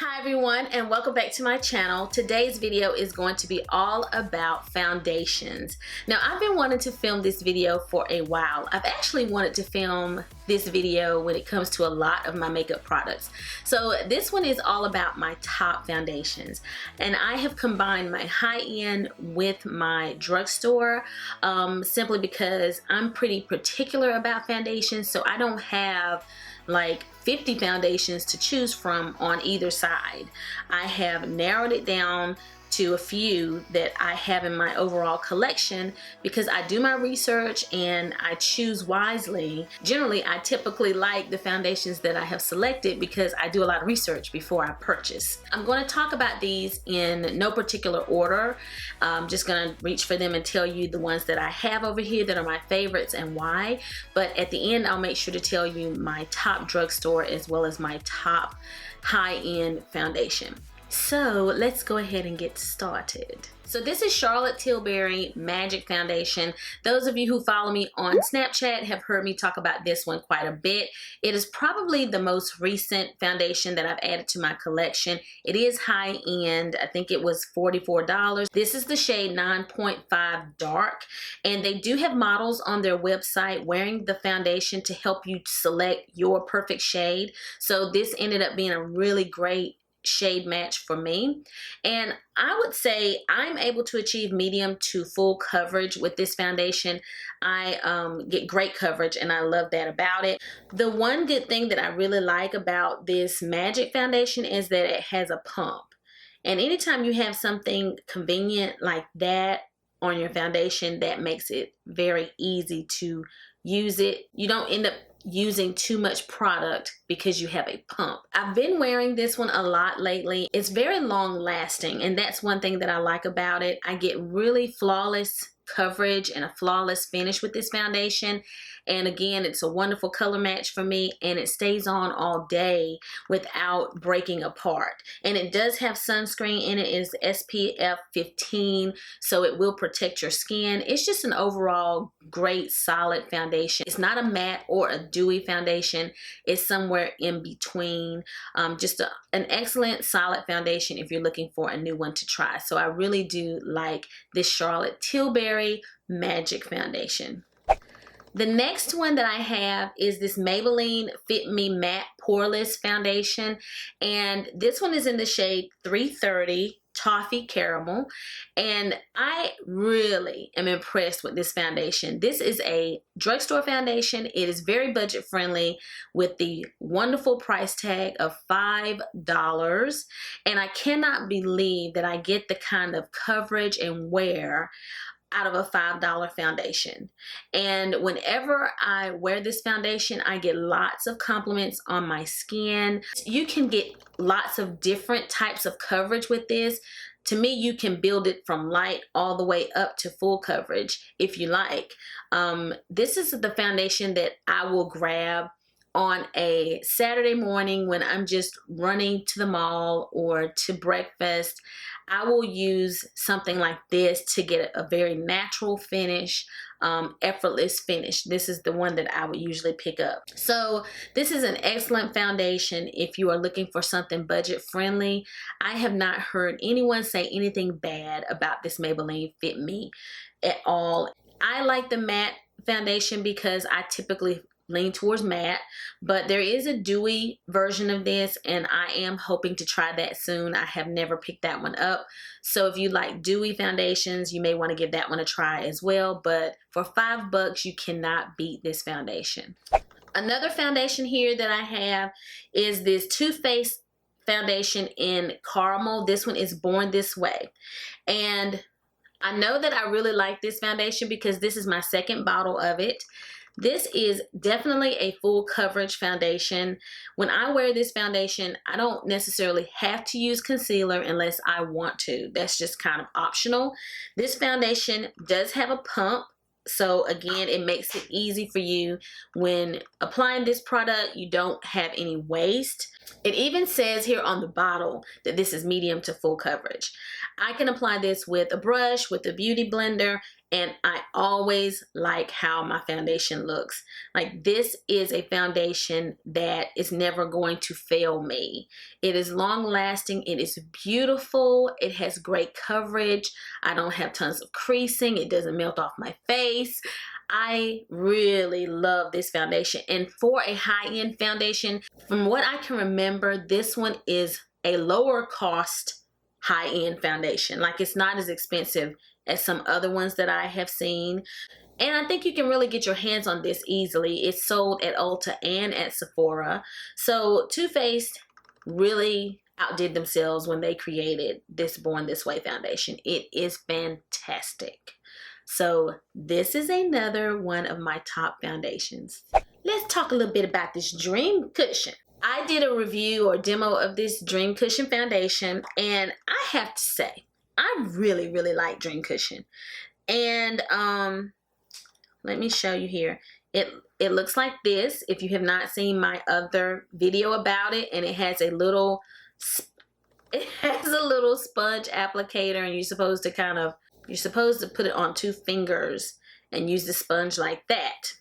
Hi everyone, and welcome back to my channel. Today's video is going to be all about foundations. Now, I've been wanting to film this video for a while. I've actually wanted to film this video when it comes to a lot of my makeup products. So this one is all about my top foundations, and I have combined my high-end with my drugstore simply because I'm pretty particular about foundations, so I don't have like 50 foundations to choose from on either side. I have narrowed it down to a few that I have in my overall collection because I do my research and I choose wisely. Generally, I typically like the foundations that I have selected because I do a lot of research before I purchase. I'm going to talk about these in no particular order. I'm just going to reach for them and tell you the ones that I have over here that are my favorites and why. But at the end, I'll make sure to tell you my top drugstore as well as my top high-end foundation. So let's go ahead and get started. So this is Charlotte Tilbury Magic Foundation. Those of you who follow me on Snapchat have heard me talk about this one quite a bit. It is probably the most recent foundation that I've added to my collection. It is high end. I think it was $44. This is the shade 9.5 Dark, and they do have models on their website wearing the foundation to help you select your perfect shade. So this ended up being a really great shade match for me, and I would say I'm able to achieve medium to full coverage with this foundation. I get great coverage and I love that about it. The one good thing that I really like about this Magic foundation is that it has a pump, and anytime you have something convenient like that on your foundation, that makes it very easy to use it. You don't end up using too much product because you have a pump. I've been wearing this one a lot lately. It's very long lasting, and that's one thing that I like about it. I get really flawless coverage and a flawless finish with this foundation, and again, it's a wonderful color match for me, and it stays on all day without breaking apart. And it does have sunscreen in it. It's SPF 15, so it will protect your skin. It's just an overall great solid foundation. It's not a matte or a dewy foundation. It's somewhere in between. Just an excellent solid foundation if you're looking for a new one to try. So I really do like this Charlotte Tilbury Magic Foundation. The next one that I have is this Maybelline Fit Me Matte Poreless Foundation, and this one is in the shade 330 Toffee Caramel, and I really am impressed with this foundation. This is a drugstore foundation. It is very budget friendly with the wonderful price tag of $5, and I cannot believe that I get the kind of coverage and wear out of a $5 foundation. And whenever I wear this foundation, I get lots of compliments on my skin. You can get lots of different types of coverage with this. To me, you can build it from light all the way up to full coverage if you like. This is the foundation that I will grab on a Saturday morning when I'm just running to the mall or to breakfast. I will use something like this to get a very natural finish, effortless finish. This is the one that I would usually pick up. So this is an excellent foundation if you are looking for something budget friendly. I have not heard anyone say anything bad about this Maybelline Fit Me at all. I like the matte foundation because I typically lean towards matte, but there is a dewy version of this, and I am hoping to try that soon. I have never picked that one up, so if you like dewy foundations, you may want to give that one a try as well. But for $5, you cannot beat this foundation. Another foundation here that I have is this Too Faced foundation in Caramel. This one is Born This Way, and I know that I really like this foundation because this is my second bottle of it. This is definitely a full coverage foundation. When I wear this foundation, I don't necessarily have to use concealer unless I want to. That's just kind of optional. This foundation does have a pump, so again, it makes it easy for you when applying this product. You don't have any waste. It even says here on the bottle that this is medium to full coverage. I can apply this with a brush, with a beauty blender, and I always like how my foundation looks. Like, this is a foundation that is never going to fail me. It is long lasting, it is beautiful, it has great coverage, I don't have tons of creasing, it doesn't melt off my face. I really love this foundation, and for a high-end foundation, from what I can remember, this one is a lower cost high-end foundation. Like, it's not as expensive as some other ones that I have seen, and I think you can really get your hands on this easily. It's sold at Ulta and at Sephora. So Too Faced really outdid themselves when they created this Born This Way foundation. It is fantastic. So this is another one of my top foundations. Let's talk a little bit about this Dream Cushion. I did a review or demo of this Dream Cushion foundation, and I have to say, I really like Dream Cushion. And let me show you here. It looks like this if you have not seen my other video about it, and it has a little sponge applicator, and you're supposed to put it on 2 fingers and use the sponge like that.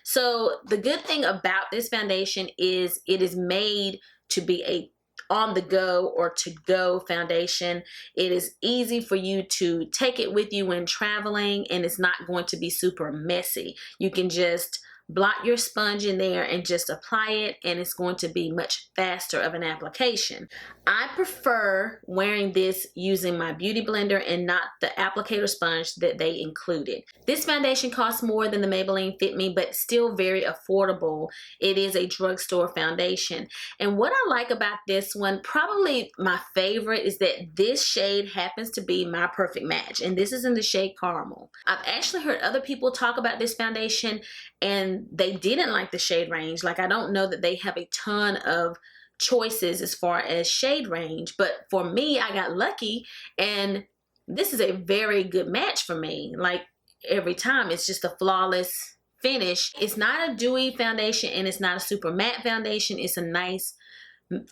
So the good thing about this foundation is it is made to be a on-the-go or to-go foundation. It is easy for you to take it with you when traveling, and it's not going to be super messy. You can just blot your sponge in there and just apply it, and it's going to be much faster of an application. I prefer wearing this using my beauty blender and not the applicator sponge that they included. This foundation costs more than the Maybelline Fit Me, but still very affordable. It is a drugstore foundation. And what I like about this one, probably my favorite, is that this shade happens to be my perfect match, and this is in the shade Caramel. I've actually heard other people talk about this foundation, and they didn't like the shade range. Like, I don't know that they have a ton of choices as far as shade range, but for me, I got lucky, and this is a very good match for me. Like, every time, it's just a flawless finish. It's not a dewy foundation, and it's not a super matte foundation. It's a nice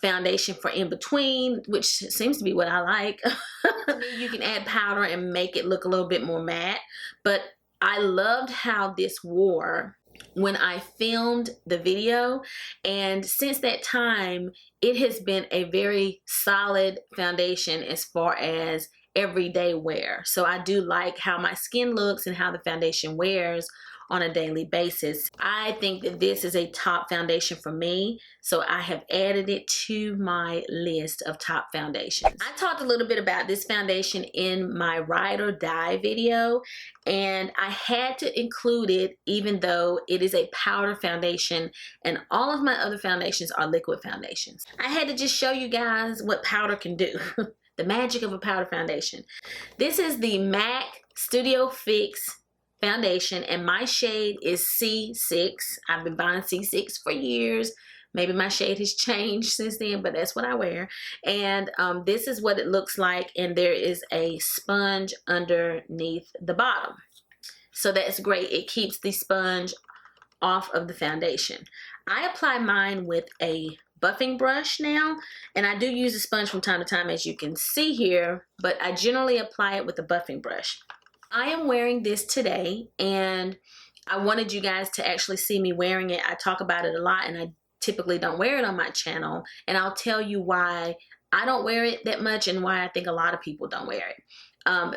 foundation for in between, which seems to be what I like. You can add powder and make it look a little bit more matte, but I loved how this wore when I filmed the video, and since that time it has been a very solid foundation as far as everyday wear. So I do like how my skin looks and how the foundation wears on a daily basis. I think that this is a top foundation for me, so I have added it to my list of top foundations. I talked a little bit about this foundation in my Ride or Die video, and I had to include it even though it is a powder foundation and all of my other foundations are liquid foundations. I had to just show you guys what powder can do. The magic of a powder foundation. This is the MAC Studio Fix foundation, and my shade is C6. I've been buying C6 for years. Maybe my shade has changed since then, but that's what I wear. And this is what it looks like, and there is a sponge underneath the bottom. So that's great. It keeps the sponge off of the foundation. I apply mine with a buffing brush now, and I do use a sponge from time to time, as you can see here, but I generally apply it with a buffing brush. I am wearing this today, and I wanted you guys to actually see me wearing it. I talk about it a lot, and I typically don't wear it on my channel, and I'll tell you why I don't wear it that much and why I think a lot of people don't wear it.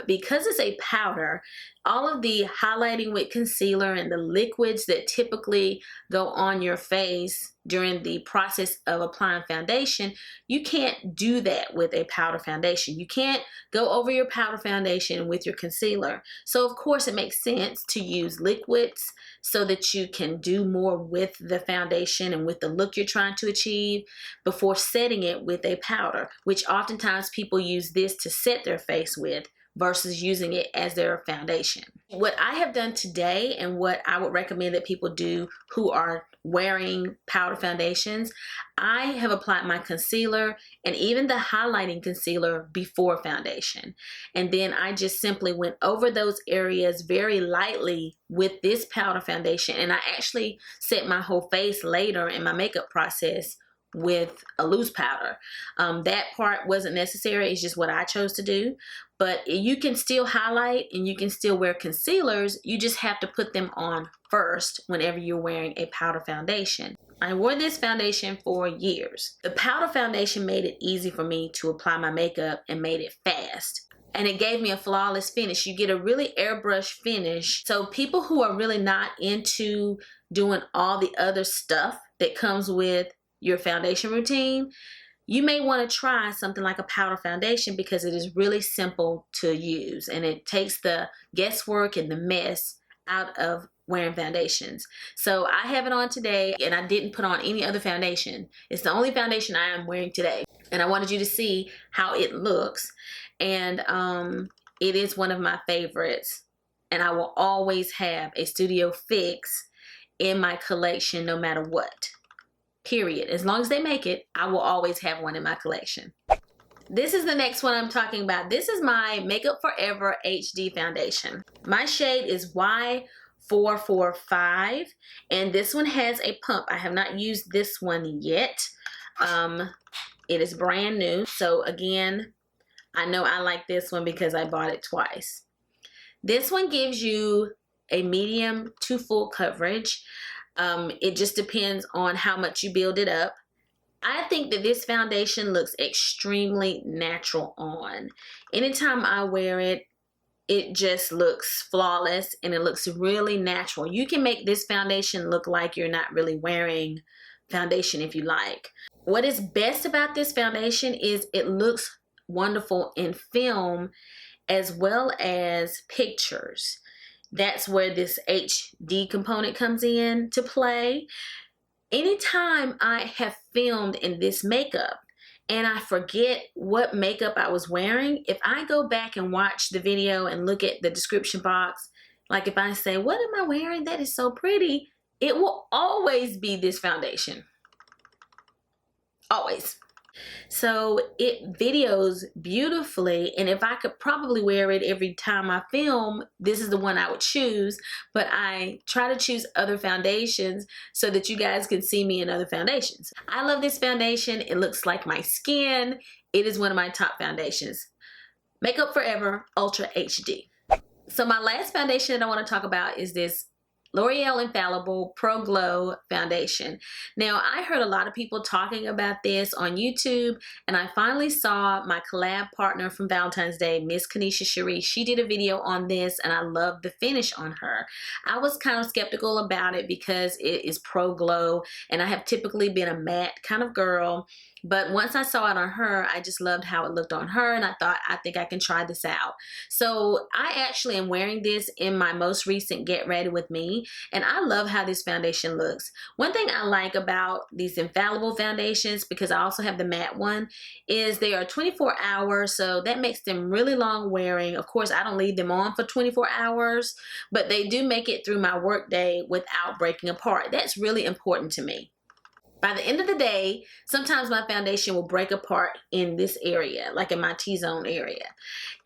Because it's a powder, all of the highlighting with concealer and the liquids that typically go on your face during the process of applying foundation, you can't do that with a powder foundation. You can't go over your powder foundation with your concealer. So of course it makes sense to use liquids so that you can do more with the foundation and with the look you're trying to achieve before setting it with a powder, which oftentimes people use this to set their face with versus using it as their foundation. What I have done today, and what I would recommend that people do who are wearing powder foundations, I have applied my concealer and even the highlighting concealer before foundation. And then I just simply went over those areas very lightly with this powder foundation. And I actually set my whole face later in my makeup process with a loose powder. That part wasn't necessary. It's just what I chose to do. But you can still highlight and you can still wear concealers. You just have to put them on first whenever you're wearing a powder foundation. I wore this foundation for years. The powder foundation made it easy for me to apply my makeup and made it fast. And it gave me a flawless finish. You get a really airbrush finish. So people who are really not into doing all the other stuff that comes with your foundation routine, you may want to try something like a powder foundation because it is really simple to use and it takes the guesswork and the mess out of wearing foundations. So I have it on today and I didn't put on any other foundation. It's the only foundation I am wearing today. And I wanted you to see how it looks. And it is one of my favorites. And I will always have a Studio Fix in my collection no matter what. Period. As long as they make it, I will always have one in my collection. This is the next one I'm talking about. This is my Makeup Forever HD foundation. My shade is Y445 and this one has a pump. I have not used this one yet. It is brand new. So again, I know I like this one because I bought it twice. This one gives you a medium to full coverage. It just depends on how much you build it up. I think that this foundation looks extremely natural on. Anytime I wear it, it just looks flawless and it looks really natural. You can make this foundation look like you're not really wearing foundation if you like. What is best about this foundation is it looks wonderful in film as well as pictures. That's where this HD component comes in to play. Anytime I have filmed in this makeup and I forget what makeup I was wearing, if I go back and watch the video and look at the description box, like if I say, what am I wearing? That is so pretty. It will always be this foundation. Always. So it videos beautifully, and if I could probably wear it every time I film, this is the one I would choose, but I try to choose other foundations so that you guys can see me in other foundations. I love this foundation. It looks like my skin. It is one of my top foundations. Makeup Forever Ultra HD. So my last foundation that I want to talk about is this L'Oreal Infallible Pro Glow Foundation. Now, I heard a lot of people talking about this on YouTube, and I finally saw my collab partner from Valentine's Day, Miss Kanesha. She did a video on this, and I love the finish on her. I was kind of skeptical about it because it is Pro Glow, and I have typically been a matte kind of girl. But once I saw it on her, I just loved how it looked on her, and I thought, I think I can try this out. So I actually am wearing this in my most recent Get Ready With Me, and I love how this foundation looks. One thing I like about these Infallible foundations, because I also have the matte one, is they are 24 hours, so that makes them really long wearing. Of course, I don't leave them on for 24 hours, but they do make it through my work day without breaking apart. That's really important to me. By the end of the day, sometimes my foundation will break apart in this area, like in my T-zone area.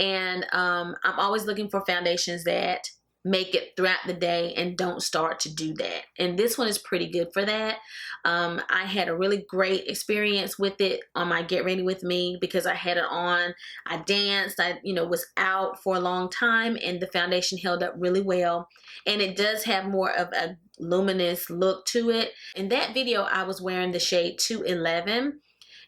And I'm always looking for foundations that make it throughout the day and don't start to do that. And this one is pretty good for that. I had a really great experience with it on my Get Ready With Me because I had it on, I danced, I was out for a long time, and the foundation held up really well. And it does have more of a luminous look to it. In that video, I was wearing the shade 211.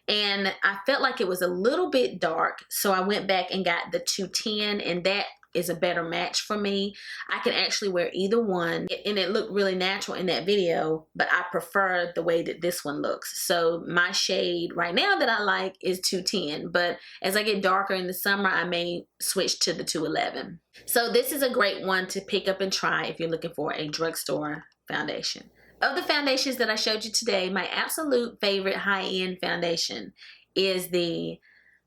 And I felt like it was a little bit dark, so I went back and got the 210, and that is a better match for me. I can actually wear either one, and it looked really natural in that video, but I prefer the way that this one looks. So my shade right now that I like is 210, but as I get darker in the summer, I may switch to the 211. So this is a great one to pick up and try if you're looking for a drugstore foundation. Of the foundations that I showed you today, my absolute favorite high-end foundation is the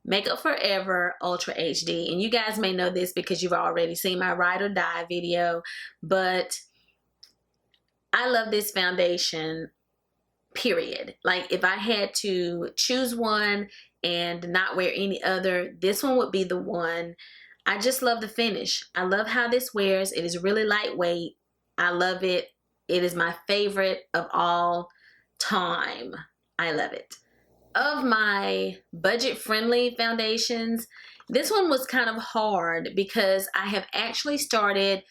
Makeup Forever Ultra HD. And you guys may know this because you've already seen my Ride or Die video, but I love this foundation, period. Like if I had to choose one and not wear any other, this one would be the one. I just love the finish. I love how this wears. It is really lightweight. I love it. It is my favorite of all time. I love it. Of my budget-friendly foundations, this one was kind of hard because I have actually started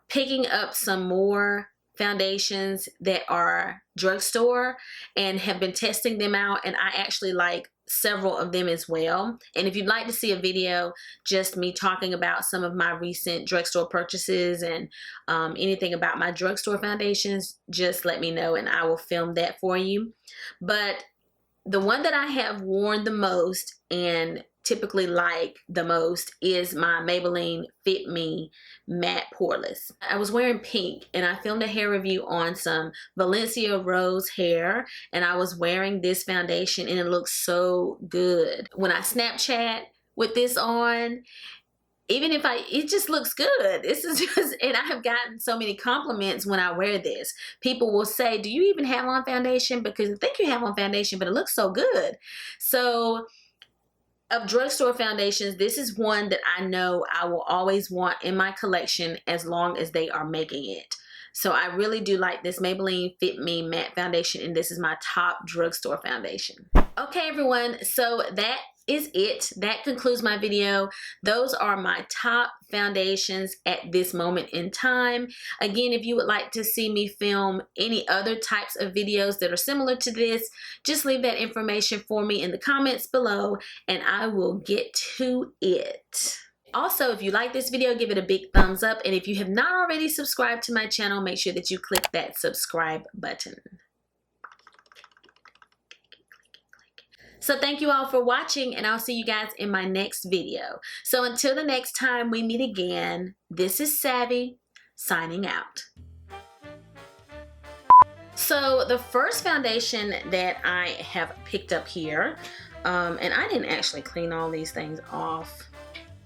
picking up some more foundations that are drugstore and have been testing them out, and I actually like several of them as well. And if you'd like to see a video just me talking about some of my recent drugstore purchases and anything about my drugstore foundations, just let me know and I will film that for you. But the one that I have worn the most and typically like the most is my Maybelline Fit Me Matte Poreless. I was wearing pink and I filmed a hair review on some Valencia Rose hair, and I was wearing this foundation and it looks so good. When I Snapchat with this on, even if it just looks good. This is just, and I have gotten so many compliments when I wear this. People will say, do you even have on foundation? Because I think you have on foundation, but it looks so good. So of drugstore foundations, this is one that I know I will always want in my collection as long as they are making it. So I really do like this Maybelline Fit Me Matte Foundation, and this is my top drugstore foundation. Okay, everyone, so that is it. That concludes my video. Those are my top foundations at this moment in time. Again, if you would like to see me film any other types of videos that are similar to this, just leave that information for me in the comments below and I will get to it. Also, if you like this video, give it a big thumbs up, and if you have not already subscribed to my channel, make sure that you click that subscribe button. So thank you all for watching, and I'll see you guys in my next video. So until the next time we meet again, this is Savvy, signing out. So the first foundation that I have picked up here, and I didn't actually clean all these things off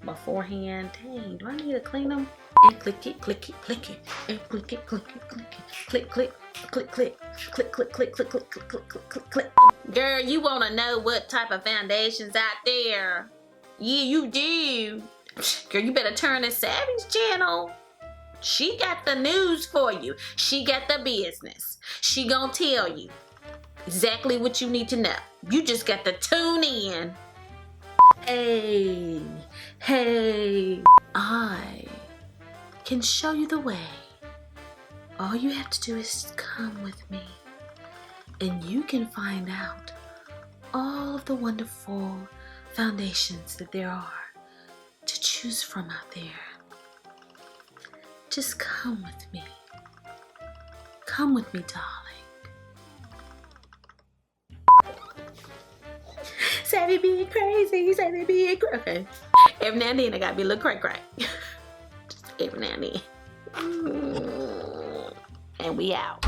beforehand. Dang, do I need to clean them? And click it, click it, click it, and click it, click it, click it, click, click, click, click, click, click, click, click, click, click, click, click, click, click. Girl, you want to know what type of foundations out there? Yeah, you do. Girl, you better turn to Savvy's channel. She got the news for you. She got the business. She gonna tell you exactly what you need to know. You just got to tune in. Hey, hey, I can show you the way. All you have to do is come with me, and you can find out all of the wonderful foundations that there are to choose from out there. Just come with me. Come with me, darling. Savvy being crazy, Savvy being crazy. Okay. Every now and then I gotta be a little cray-cray. Just every now and then. And we out.